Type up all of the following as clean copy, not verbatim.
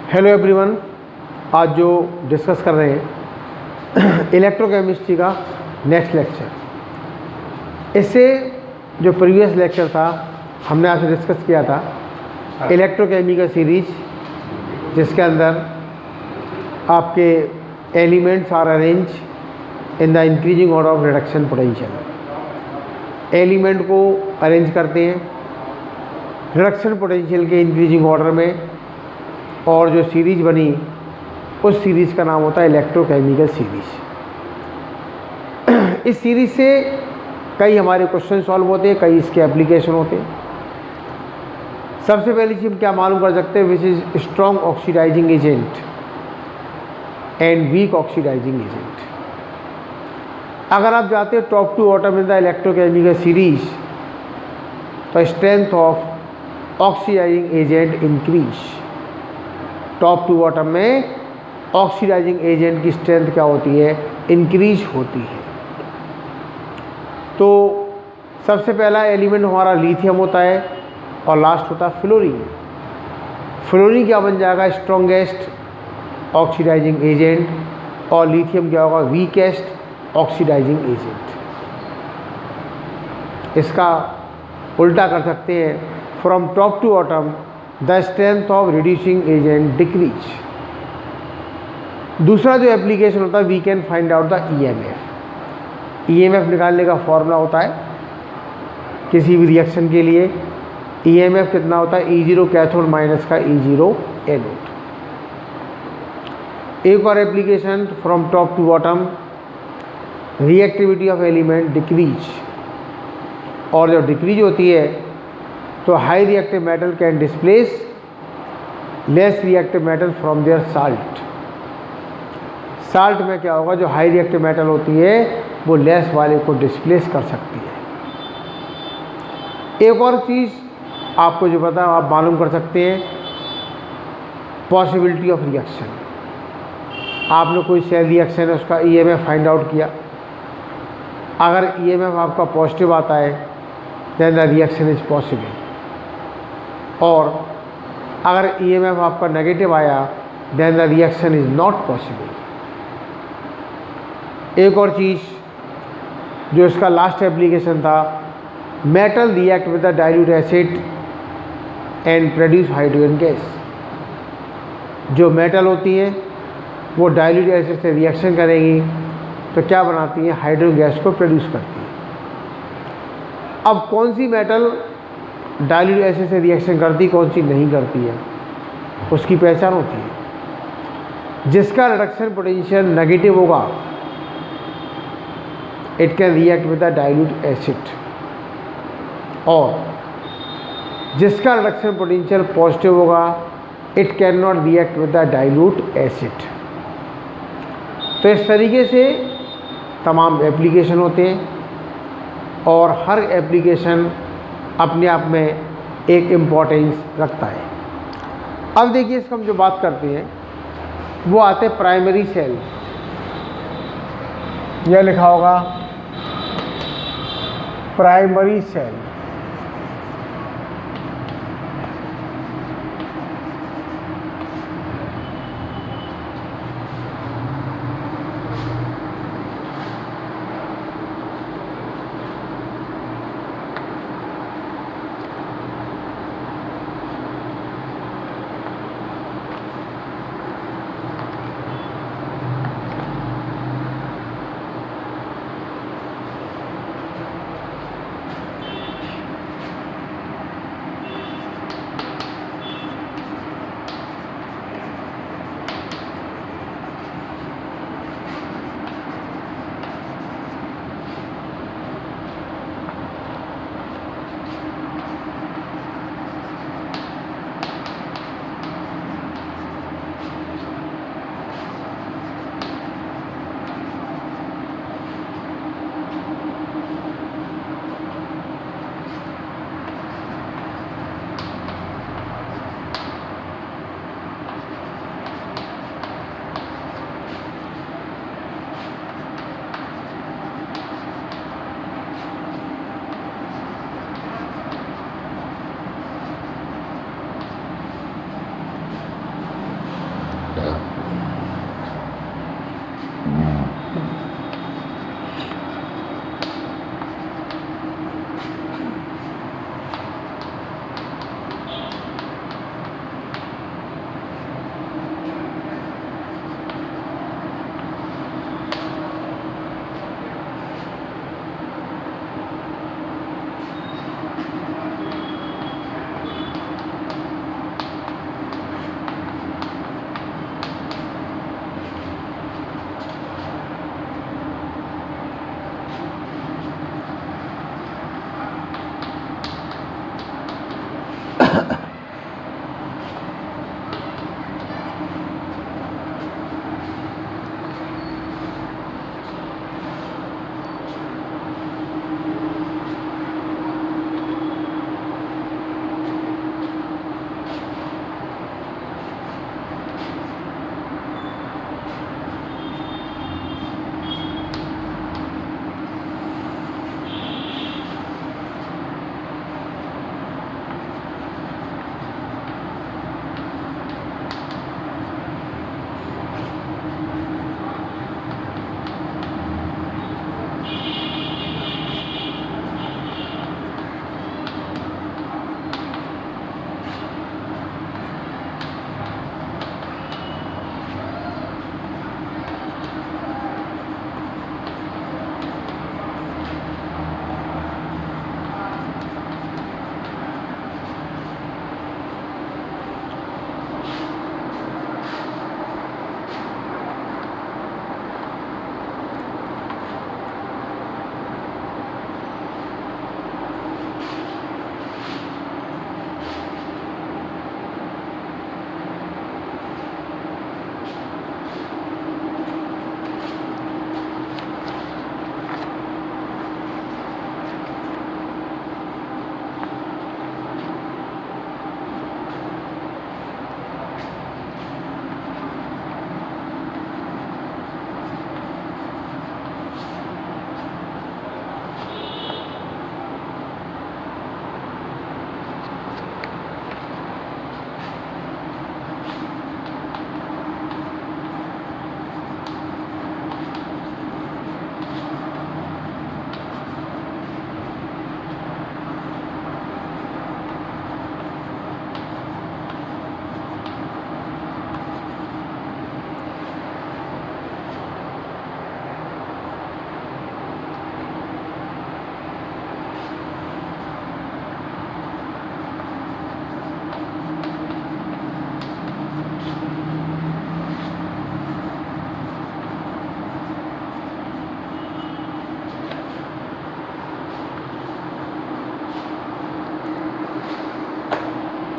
Hello everyone, आज जो discuss कर रहे हैं इलेक्ट्रोकेमिस्ट्री का नेक्स्ट लेक्चर। इससे जो प्रीवियस लेक्चर था हमने आपसे डिस्कस किया था इलेक्ट्रोकेमिकल सीरीज, जिसके अंदर आपके elements are arrange in the increasing order of reduction potential. Element को अरेंज करते हैं रिडक्शन पोटेंशियल के इंक्रीजिंग ऑर्डर में, और जो सीरीज बनी उस सीरीज़ का नाम होता है इलेक्ट्रोकेमिकल सीरीज। इस सीरीज से कई हमारे क्वेश्चन सॉल्व होते हैं, कई इसके एप्लीकेशन होते हैं। सबसे पहली चीज़ हम क्या मालूम कर सकते हैं, which is strong oxidizing agent and weak oxidizing agent. अगर आप जाते हो top to bottom in the electrochemical series, तो strength of oxidizing agent increase. Top to bottom में ऑक्सीडाइजिंग एजेंट की स्ट्रेंथ क्या होती है, इंक्रीज होती है। तो सबसे पहला एलिमेंट हमारा लिथियम होता है और लास्ट होता है फ्लोरीन। फ्लोरीन क्या बन जाएगा, स्ट्रॉन्गेस्ट ऑक्सीडाइजिंग एजेंट, और लिथियम क्या होगा, वीकेस्ट ऑक्सीडाइजिंग एजेंट। इसका उल्टा कर सकते हैं, from top to bottom the strength of reducing agent decrease. दूसरा जो एप्लीकेशन होता है, we can find out the EMF. EMF निकालने का फॉर्मूला होता है किसी भी रिएक्शन के लिए, ईएमएफ कितना होता है, E0 कैथोड माइनस का E0 एनोड। एक और application, from top to bottom reactivity of element decrease, और जब डिक्रीज होती है तो high reactive metal can displace less reactive metal from their salt. Salt में क्या होगा, जो हाई रिएक्टिव मेटल होती है वो लेस वाले को डिस्प्लेस कर सकती है। एक और चीज़ आपको जो पता आप मालूम कर सकते हैं, पॉसिबिलिटी ऑफ रिएक्शन। आपने कोई सेल रिएक्शन है, उसका ईएमएफ फाइंड आउट किया। अगर ईएमएफ आपका पॉजिटिव आता है then the reaction is possible, और अगर ईएमएफ आपका नेगेटिव आया then the reaction is not possible. एक और चीज़ जो इसका लास्ट एप्लीकेशन था, metal react with the dilute acid and produce hydrogen gas. जो मेटल होती हैं वो डाइल्यूट एसिड से रिएक्शन करेंगी तो क्या बनाती हैं, हाइड्रोजन गैस को प्रोड्यूस करती है। अब कौन सी मेटल डाइल्यूट एसिड से रिएक्शन करती, कौन सी नहीं करती है, उसकी पहचान होती है। जिसका रिडक्शन पोटेंशियल नेगेटिव होगा it can react with the dilute acid, और जिसका रिडक्शन पोटेंशियल पॉजिटिव होगा it can not react with the dilute acid. तो इस तरीके से तमाम एप्लीकेशन होते हैं, और हर एप्लीकेशन अपने आप में एक इम्पॉर्टेंस रखता है। अब देखिए, इसका हम जो बात करते हैं वो आते हैं प्राइमरी सेल। यह लिखा होगा प्राइमरी सेल।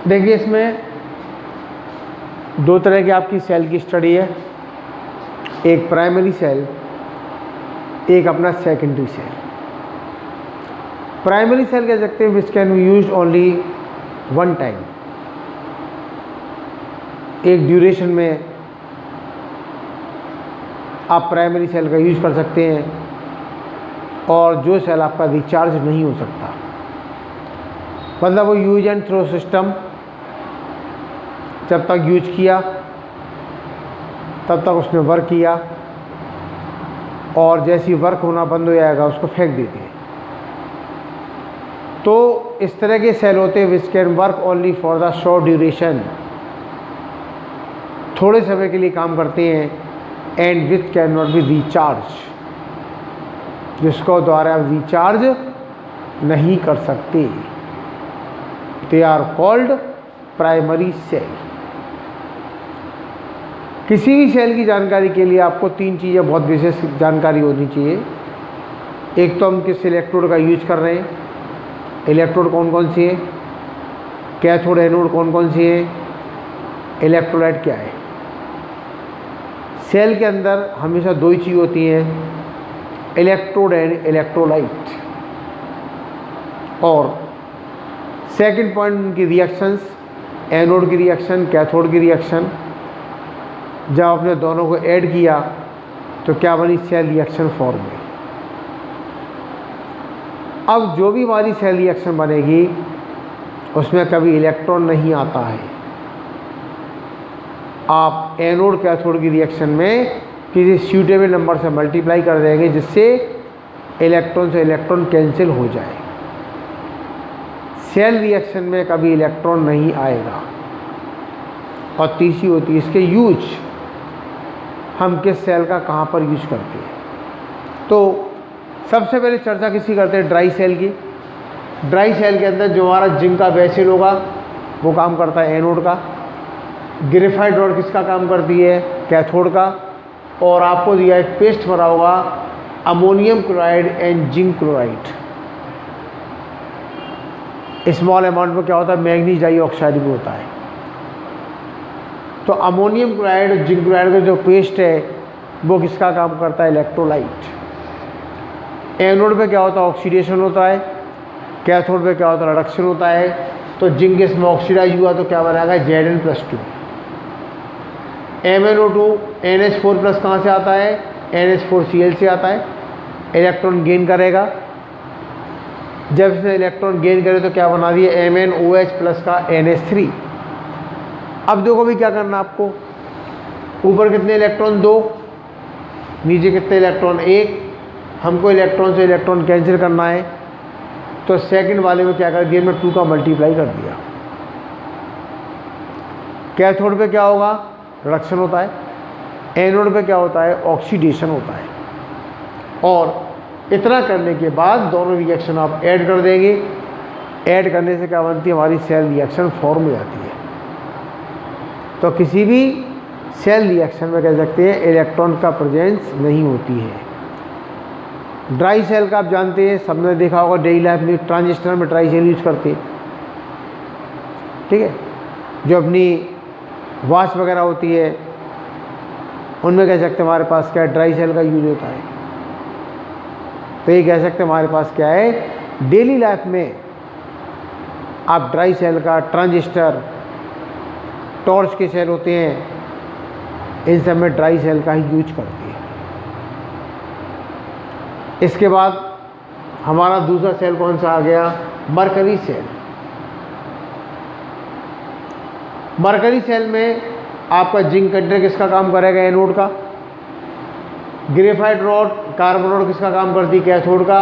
देखिए इसमें दो तरह की आपकी सेल की स्टडी है, एक प्राइमरी सेल, एक अपना सेकेंडरी सेल। प्राइमरी सेल कह सकते हैं which can be used only one time, एक ड्यूरेशन में आप प्राइमरी सेल का यूज कर सकते हैं, और जो सेल आपका रिचार्ज नहीं हो सकता, मतलब वो यूज एंड थ्रो सिस्टम जब तक यूज किया तब तक उसने वर्क किया, और जैसी वर्क होना बंद हो जाएगा उसको फेंक देते हैं। तो इस तरह के सेल होते हैं which can work only for the short duration, थोड़े समय के लिए काम करते हैं, and which can not be recharge, जिसको द्वारा आप रिचार्ज नहीं कर सकते। They are called primary cell. किसी भी सेल की जानकारी के लिए आपको तीन चीज़ें बहुत विशेष जानकारी होनी चाहिए। एक तो हम किस इलेक्ट्रोड का यूज कर रहे हैं, इलेक्ट्रोड कौन कौन सी है, कैथोड एनोड कौन कौन सी है, इलेक्ट्रोलाइट क्या है। सेल के अंदर हमेशा दो ही चीज़ होती हैं, इलेक्ट्रोड एंड इलेक्ट्रोलाइट। और सेकंड पॉइंट उनकी रिएक्शंस, एनोड की रिएक्शन, कैथोड की रिएक्शन। जब आपने दोनों को ऐड किया तो क्या बनी, सेल रिएक्शन फॉर्म हुई। अब जो भी हमारी सेल रिएक्शन बनेगी उसमें कभी इलेक्ट्रॉन नहीं आता है। आप एनोड कैथोड की रिएक्शन में किसी सूटेबल नंबर से मल्टीप्लाई कर देंगे जिससे इलेक्ट्रॉन से इलेक्ट्रॉन कैंसिल हो जाए। सेल रिएक्शन में कभी इलेक्ट्रॉन नहीं आएगा। और तीसरी होती है इसके यूज, हम किस सेल का कहाँ पर यूज करते हैं। तो सबसे पहले चर्चा किसी करते हैं, ड्राई सेल की। ड्राई सेल के अंदर जो हमारा जिंक का बेसिल होगा वो काम करता है एनोड का, ग्रेफाइट रॉड किसका काम करती है, कैथोड का। और आपको दिया एक पेस्ट भरा होगा ammonium chloride and zinc chloride. Small amount में क्या होता है, मैग्नीज डाइऑक्साइड भी होता है। तो अमोनियम क्लोराइड और जिंक क्लोराइड का जो पेस्ट है वो किसका काम करता है, इलेक्ट्रोलाइट। एनोड पे क्या होता है, ऑक्सीडेशन होता है, कैथोड पे क्या होता है, रिडक्शन होता है। तो जिंक इसमें ऑक्सीडाइज हुआ तो क्या बनाएगा, Zn+2। MnO2 NH4+ कहाँ से आता है, NH4Cl से आता है, इलेक्ट्रॉन गेन करेगा। जब इसने इलेक्ट्रॉन गेन करे तो क्या बना दिया, MnOH+ का NH3। अब देखो भी क्या करना आपको, ऊपर कितने इलेक्ट्रॉन, 2, नीचे कितने इलेक्ट्रॉन, 1। हमको इलेक्ट्रॉन से इलेक्ट्रॉन कैंसिल करना है, तो सेकंड वाले में क्या कर दिया, मैं 2 का मल्टीप्लाई कर दिया। कैथोड पे क्या होगा, रिडक्शन होता है। एनोड पे क्या होता है, ऑक्सीडेशन होता है। और इतना करने के बाद दोनों रिएक्शन आप ऐड कर देंगे। ऐड करने से क्या बनती है, हमारी सेल रिएक्शन फॉर्म हो जाती है। तो किसी भी सेल रिएक्शन में कह सकते हैं इलेक्ट्रॉन का प्रेजेंस नहीं होती है। ड्राई सेल का आप जानते हैं, सबने देखा होगा डेली लाइफ में, ट्रांजिस्टर में ड्राई सेल यूज करते हैं, ठीक है। जो अपनी वॉच वगैरह होती है उनमें कह सकते हैं हमारे पास क्या है, ड्राई सेल का यूज होता है। तो ये कह सकते हैं हमारे पास क्या है, डेली लाइफ में आप ड्राई सेल का, ट्रांजिस्टर, टॉर्च के सेल होते हैं, इन सब में ड्राई सेल का ही यूज करते हैं। इसके बाद हमारा दूसरा सेल कौन सा आ गया, मरकरी सेल। मरकरी सेल में आपका जिंक कंटेनर किसका काम करेगा, एनोड का। ग्रेफाइट रॉड, कार्बन रॉड किसका काम करती है, कैथोड का।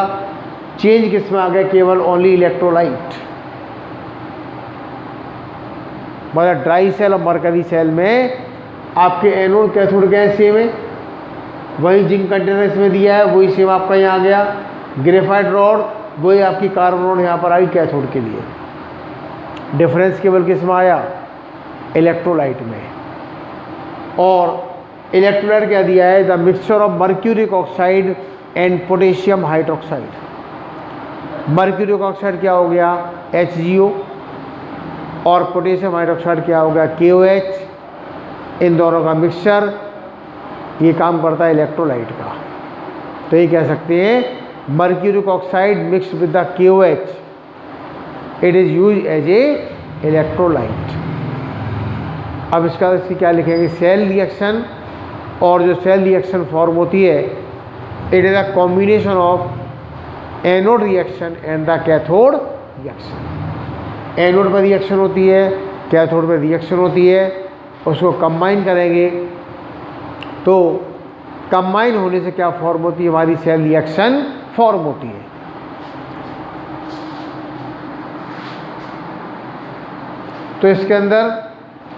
चेंज किस में आ गया, केवल ओनली इलेक्ट्रोलाइट। मतलब ड्राई सेल और मरकरी सेल में आपके एनोड कैथोड क्या है, सेम है। वही जिंक कंटेनर इसमें दिया है, वही सेम आपका यहाँ आ गया। ग्रेफाइट रॉड, वही आपकी कार्बन रॉड यहाँ पर आई कैथोड के लिए। डिफरेंस केवल किस में आया, इलेक्ट्रोलाइट में। और इलेक्ट्रोलाइट क्या दिया है, the mixture of mercuric oxide and potassium hydroxide. Mercuric oxide क्या हो गया, HgO, और पोटेशियम हाइड्रोक्साइड क्या हो गया, KOH। इन दोनों का मिक्सचर ये काम करता है इलेक्ट्रोलाइट का। तो ये कह सकते हैं mercuric oxide mixed with the KOH, it is use as a electrolyte. अब इसका इसकी क्या लिखेंगे, सेल रिएक्शन। और जो सेल रिएक्शन फॉर्म होती है, it is a combination of anode reaction and the cathode reaction. Anode पर रिएक्शन होती है, कैथोड पर रिएक्शन होती है, उसको कंबाइन करेंगे तो कंबाइन होने से क्या फॉर्म होती है, हमारी सेल रिएक्शन फॉर्म होती है। तो इसके अंदर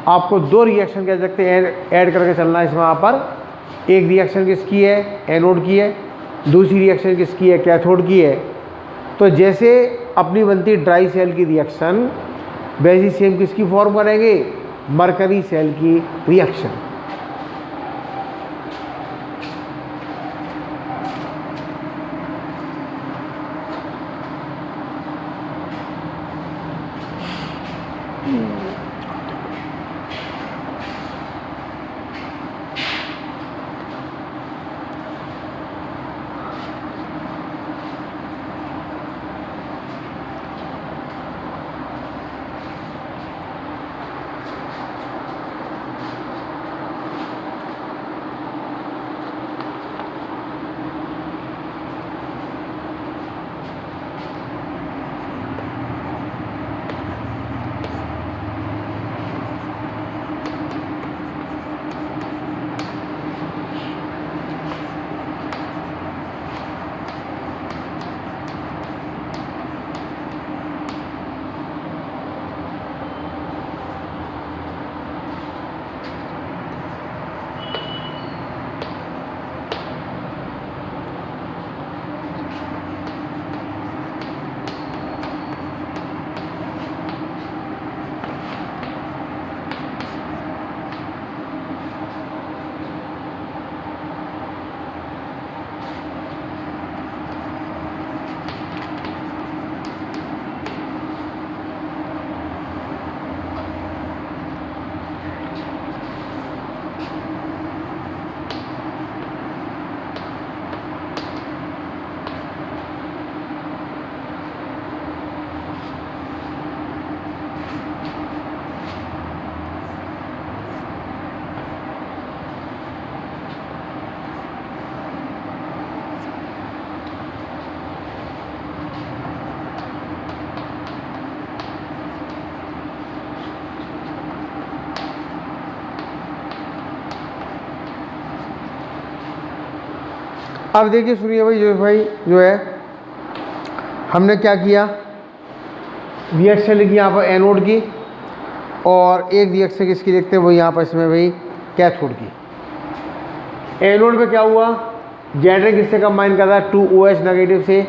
आपको 2 रिएक्शन कह सकते हैं ऐड करके चलना है इसमें। यहाँ पर एक रिएक्शन किसकी है, एनोड की है, दूसरी रिएक्शन किसकी है, कैथोड की है। तो जैसे अपनी बनती ड्राई सेल की रिएक्शन, वैसी सेम किसकी फॉर्म करेंगे, मरकरी सेल की रिएक्शन। अब देखिए सुनिए भाई जो है हमने क्या किया, रिएक्शन लिखी यहाँ पर एनोड की, और एक रिएक्शन किसकी लिखते हैं वो यहाँ पर इसमें भाई कैथोड की। एनोड पे क्या हुआ, जेड किससे कंबाइन कर रहा है, 2OH नेगेटिव से,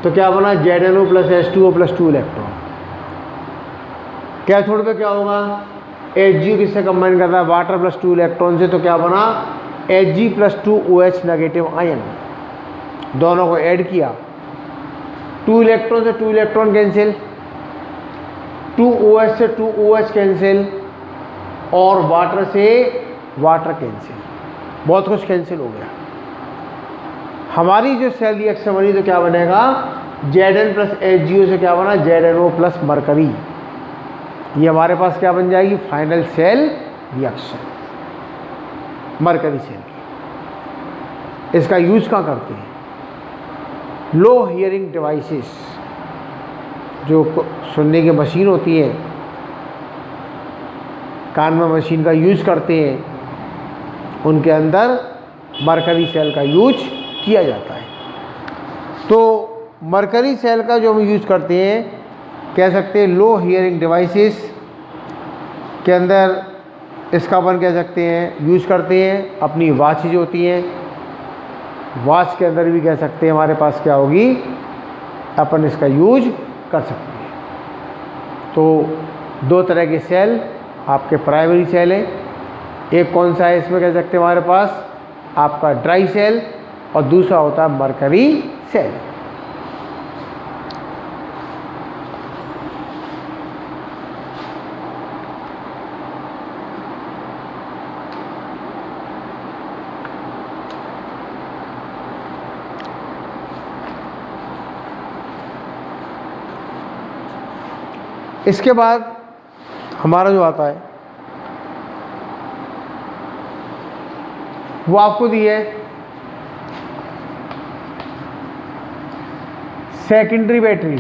तो क्या बना ZnO plus H2O plus 2 electron. Cathode पे क्या होगा, Hg किससे कंबाइन कर रहा है, वाटर प्लस 2 इलेक्ट्रॉन से, तो क्या बना Hg plus 2OH negative ion. दोनों को ऐड किया, 2 इलेक्ट्रॉन से 2 इलेक्ट्रॉन कैंसिल, 2OH से 2OH कैंसिल, और वाटर से वाटर कैंसिल, बहुत कुछ कैंसिल हो गया। हमारी जो सेल रिएक्शन बनी तो क्या बनेगा, Zn प्लस HgO से क्या बना ZnO प्लस मरकरी। ये हमारे पास क्या बन जाएगी, final cell reaction mercury cell की। इसका यूज कहाँ करते हैं, लो हियरिंग डिवाइसेस, जो सुनने की मशीन होती है, कान में मशीन का यूज करते हैं, उनके अंदर मरकरी सेल का यूज किया जाता है। तो मरकरी सेल का जो हम यूज करते हैं, कह सकते हैं लो हियरिंग डिवाइसेस के अंदर इसका अपन कह सकते हैं यूज करते हैं। अपनी वॉच जो होती हैं, वॉच के अंदर भी कह सकते हैं हमारे पास क्या होगी, अपन इसका यूज कर सकते हैं। तो दो तरह के सेल आपके प्राइमरी सेल हैं, एक कौन सा है इसमें कह सकते हैं हमारे पास आपका ड्राई सेल, और दूसरा होता है मरकरी सेल। इसके बाद हमारा जो आता है वो आपको दिया है सेकेंडरी बैटरी।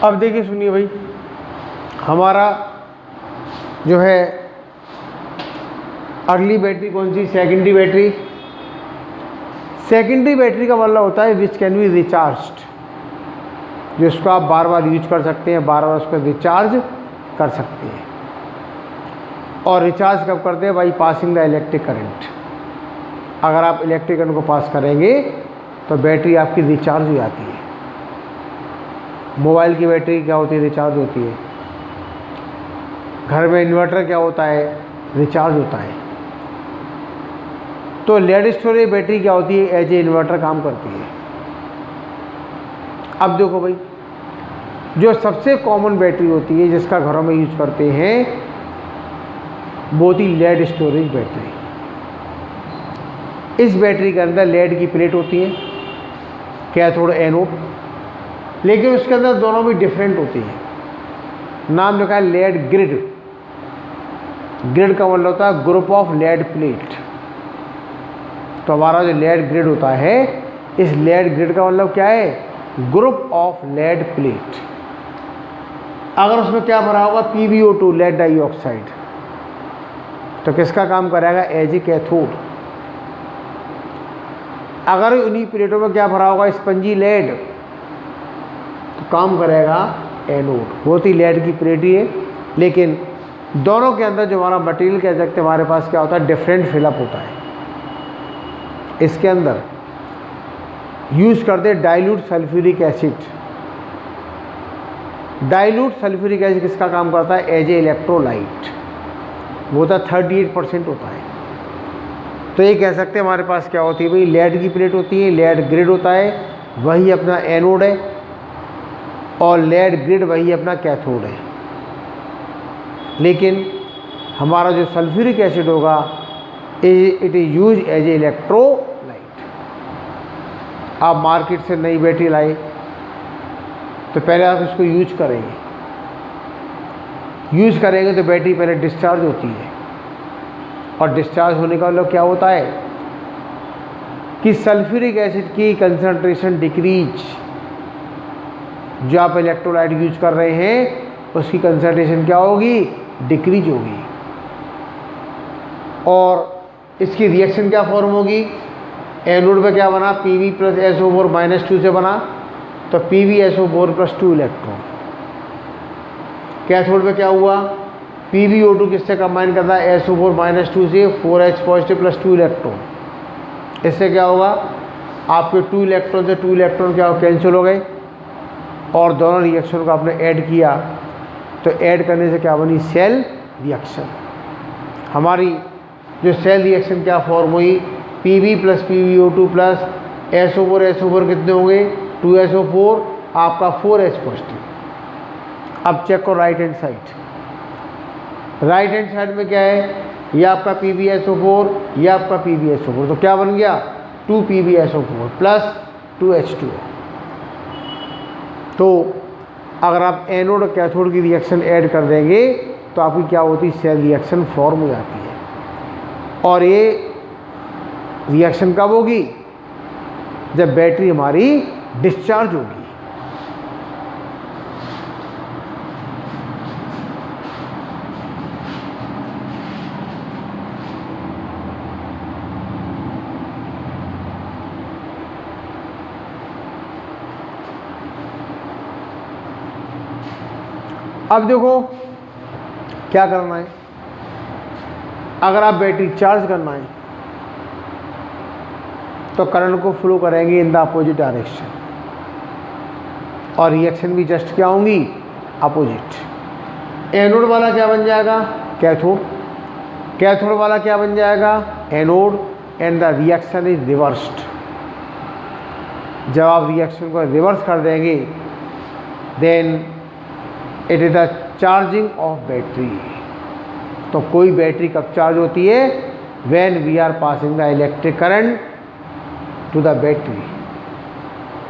अब देखिए सुनिए भाई, हमारा जो है अगली बैटरी कौन सी, सेकेंडरी बैटरी। सेकेंडरी बैटरी का मतलब होता है विच कैन बी रिचार्ज्ड, जिसको आप बार बार यूज कर सकते हैं, बार बार उसको रिचार्ज कर सकते हैं। और रिचार्ज कब करते हैं? By passing the electric current. अगर आप इलेक्ट्रिक करंट को पास करेंगे तो बैटरी आपकी रिचार्ज हो जाती है। मोबाइल की बैटरी क्या होती है? रिचार्ज होती है। घर में इन्वर्टर क्या होता है? रिचार्ज होता है। तो लेड स्टोरेज बैटरी क्या होती है? एज ए इन्वर्टर काम करती है। अब देखो भाई, जो सबसे कॉमन बैटरी होती है जिसका घरों में यूज करते हैं वो होती लेड स्टोरेज बैटरी। इस बैटरी के अंदर लेड की प्लेट होती है, कैथोड एनोड, लेकिन उसके अंदर दोनों भी डिफरेंट होती है। नाम लिखा है लेड ग्रिड। ग्रिड का मतलब होता है ग्रुप ऑफ लेड प्लेट। तो हमारा जो लेड ग्रिड होता है, इस लेड ग्रिड का मतलब क्या है? Group of lead plate. अगर उसमें क्या भरा होगा? PbO2 लेड डाइऑक्साइड, तो किसका काम करेगा? As a cathode. अगर उन्हीं प्लेटों में क्या भरा होगा? स्पंजी लेड, तो काम करेगा एनोड। बहुत ही लेड की प्लेट ही है, लेकिन दोनों के अंदर जो हमारा मटेरियल कह सकते हैं, हमारे पास क्या होता है? डिफरेंट फिलअप होता है। इसके अंदर यूज करते dilute sulphuric acid. Dilute sulphuric acid किसका काम करता है? As a electrolyte. वो होता 38% होता है। तो ये कह सकते हैं हमारे पास क्या होती है भाई? लेड की प्लेट होती है, लेड ग्रिड होता है, वही अपना एनोड है, और लेड ग्रिड वही अपना कैथोड है। लेकिन हमारा जो सल्फ्यूरिक एसिड होगा, it is use as a electrolyte. आप मार्केट से नई बैटरी लाए तो पहले आप इसको यूज करेंगे तो बैटरी पहले डिस्चार्ज होती है, और डिस्चार्ज होने का मतलब क्या होता है कि सल्फ्यूरिक एसिड की कंसंट्रेशन डिक्रीज। जो आप इलेक्ट्रोलाइट यूज कर रहे हैं उसकी कंसंट्रेशन क्या होगी? डिक्रीज होगी। और इसकी रिएक्शन क्या फॉर्म होगी? एनोड पे क्या बना? Pb + SO4 - 2 से बना, तो PbSO4 + 2 इलेक्ट्रॉन। कैथोड पे क्या हुआ? PbO2 किससे कंबाइन करता है? SO4 - 2 से 4H + 2 इलेक्ट्रॉन। इससे क्या होगा? आपके 2 इलेक्ट्रॉन से 2 इलेक्ट्रॉन क्या हो? कैंसिल हो गए, और दोनों रिएक्शन को आपने ऐड किया, तो ऐड करने से क्या बनी? Cell reaction. हमारी जो सेल रिएक्शन क्या फॉर्म हुई? Pb + PbO2 + SO4 कितने होंगे? 2SO4, आपका 4H पॉजिटिव। अब चेक करो right hand side. Right hand side में क्या है? ये आपका PbSO4, ये आपका PbSO4, तो क्या बन गया? 2 PbSO4 + 2H2O। तो अगर आप एनोड और कैथोड की रिएक्शन ऐड कर देंगे तो आपकी क्या होती? सेल रिएक्शन फॉर्म हो जाती है। और ये रिएक्शन कब होगी? जब बैटरी हमारी डिस्चार्ज होगी। अब देखो क्या करना है। अगर आप बैटरी चार्ज करना है तो करंट को फ्लो करेंगे इन द अपोजिट डायरेक्शन, और रिएक्शन भी जस्ट क्या होंगी? अपोजिट। एनोड वाला क्या बन जाएगा? कैथोड। कैथोड वाला क्या बन जाएगा? Anode. And the reaction is reversed. जब आप रिएक्शन को रिवर्स कर देंगे then it is the charging of battery. तो कोई बैटरी कब चार्ज होती है? When we are passing the electric current to the battery.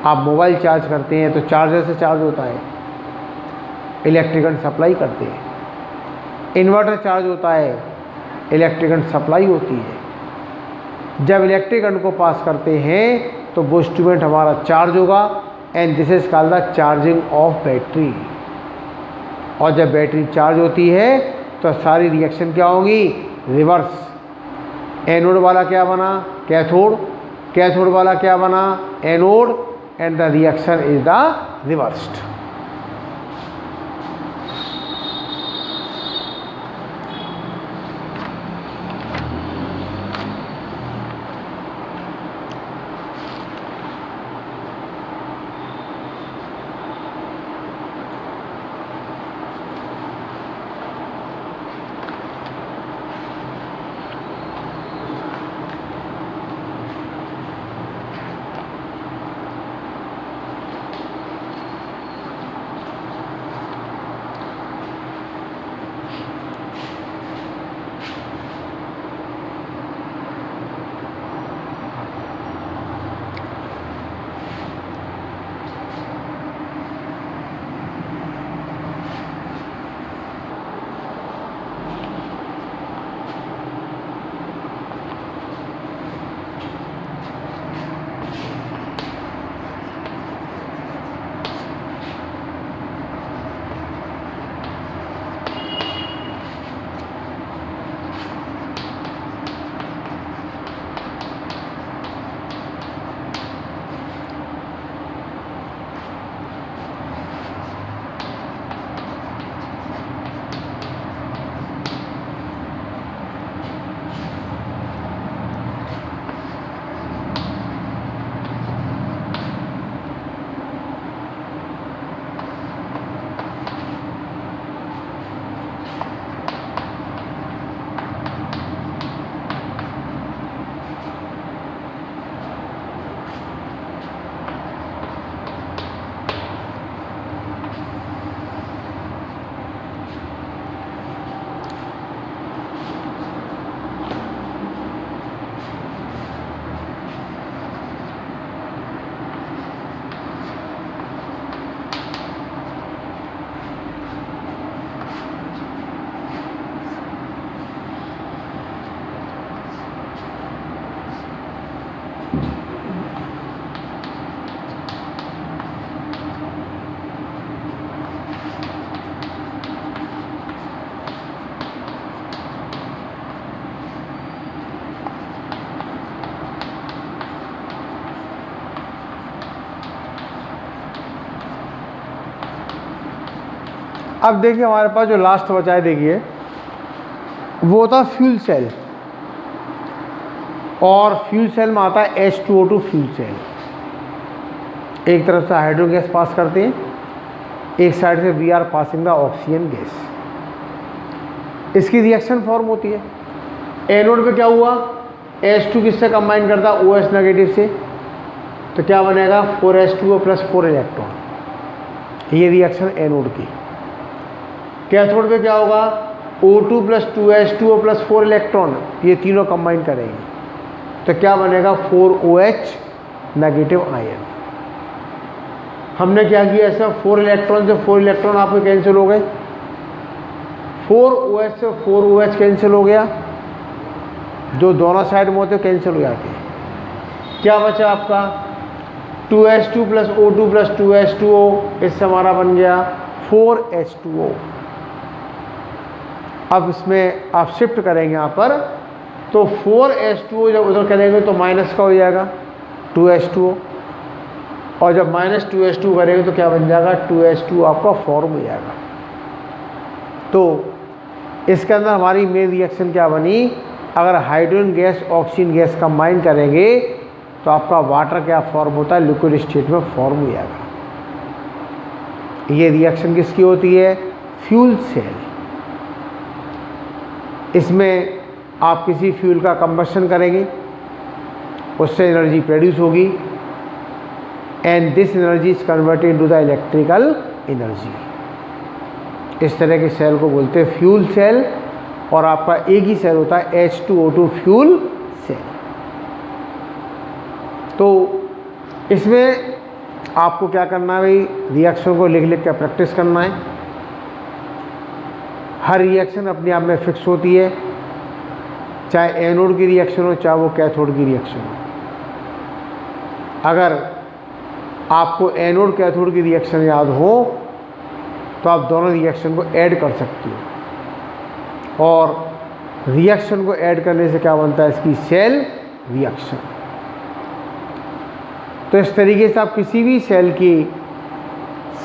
आप मोबाइल चार्ज करते हैं तो चार्जर से चार्ज होता है, इलेक्ट्रिक करंट सप्लाई करते हैं। इन्वर्टर चार्ज होता है, इलेक्ट्रिक करंट सप्लाई होती है। जब इलेक्ट्रिक करंट को पास करते हैं तो वो इंस्ट्रूमेंट हमारा चार्ज होगा, and this is called the charging of battery. और जब बैटरी चार्ज होती है तो सारी रिएक्शन क्या होंगी, रिवर्स। एनोड वाला क्या बना, कैथोड, कैथोड वाला क्या बना, anode, and the reaction is the reversed. अब देखिए हमारे पास जो लास्ट बचा है, देखिए वो था फ्यूल सेल, और फ्यूल सेल में आता है H2O2 फ्यूल सेल। एक तरफ से हाइड्रोजन गैस पास करते हैं, एक साइड से we are passing the oxygen gas. इसकी रिएक्शन फॉर्म होती है। एनोड पे क्या हुआ, H2 किससे कंबाइन करता है, OH नेगेटिव से, तो क्या बनेगा 4H2O + 4 इलेक्ट्रॉन। ये रिएक्शन एनोड की। कैथोड पे क्या होगा, O2 + 2H2O + 4 इलेक्ट्रॉन, ये तीनों कंबाइन करेंगे तो क्या बनेगा 4OH नेगेटिव आयन। हमने क्या किया, ऐसा 4 इलेक्ट्रॉन से 4 इलेक्ट्रॉन आपके कैंसिल हो गए, 4OH से 4OH कैंसिल हो गया, जो दोनों साइड में होते कैंसिल हो जाते हैं। क्या बचा आपका 2H2 + O2 + 2H2O, इससे हमारा बन गया 4H2O। अब इसमें आप शिफ्ट करेंगे यहाँ पर, तो 4H2O जब उधर करेंगे तो माइनस का हो जाएगा 2H2O, और जब -2H2 करेंगे तो क्या बन जाएगा 2H2 आपका फॉर्म हो जाएगा। तो इसके अंदर हमारी मेन रिएक्शन क्या बनी, अगर hydrogen gas oxygen gas combine करेंगे तो आपका वाटर क्या फॉर्म होता है, लिक्विड स्टेट में फॉर्म हो जाएगा। ये रिएक्शन किसकी होती है, फ्यूल सेल। इसमें आप किसी फ्यूल का कंबशन करेंगे, उससे एनर्जी प्रोड्यूस होगी, and this energy is converted into the electrical energy. इस तरह के सेल को बोलते हैं फ्यूल सेल, और आपका एक ही सेल होता है H2O2 फ्यूल सेल। तो इसमें आपको क्या करना है भाई, रिएक्शन को लिख लिख कर प्रैक्टिस करना है। हर रिएक्शन अपने आप में फिक्स होती है, चाहे एनोड की रिएक्शन हो चाहे वो कैथोड की रिएक्शन हो। अगर आपको एनोड कैथोड की रिएक्शन याद हो तो आप दोनों रिएक्शन को ऐड कर सकते हो, और रिएक्शन को ऐड करने से क्या बनता है, इसकी सेल रिएक्शन। तो इस तरीके से आप किसी भी सेल की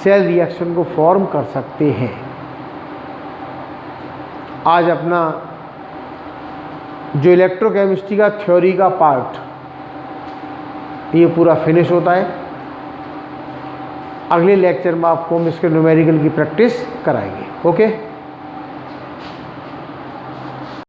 सेल रिएक्शन को फॉर्म कर सकते हैं। आज अपना जो इलेक्ट्रोकेमिस्ट्री का थ्योरी का पार्ट ये पूरा फिनिश होता है। अगले लेक्चर में आपको हम इसके न्यूमेरिकल की प्रैक्टिस कराएंगे। ओके।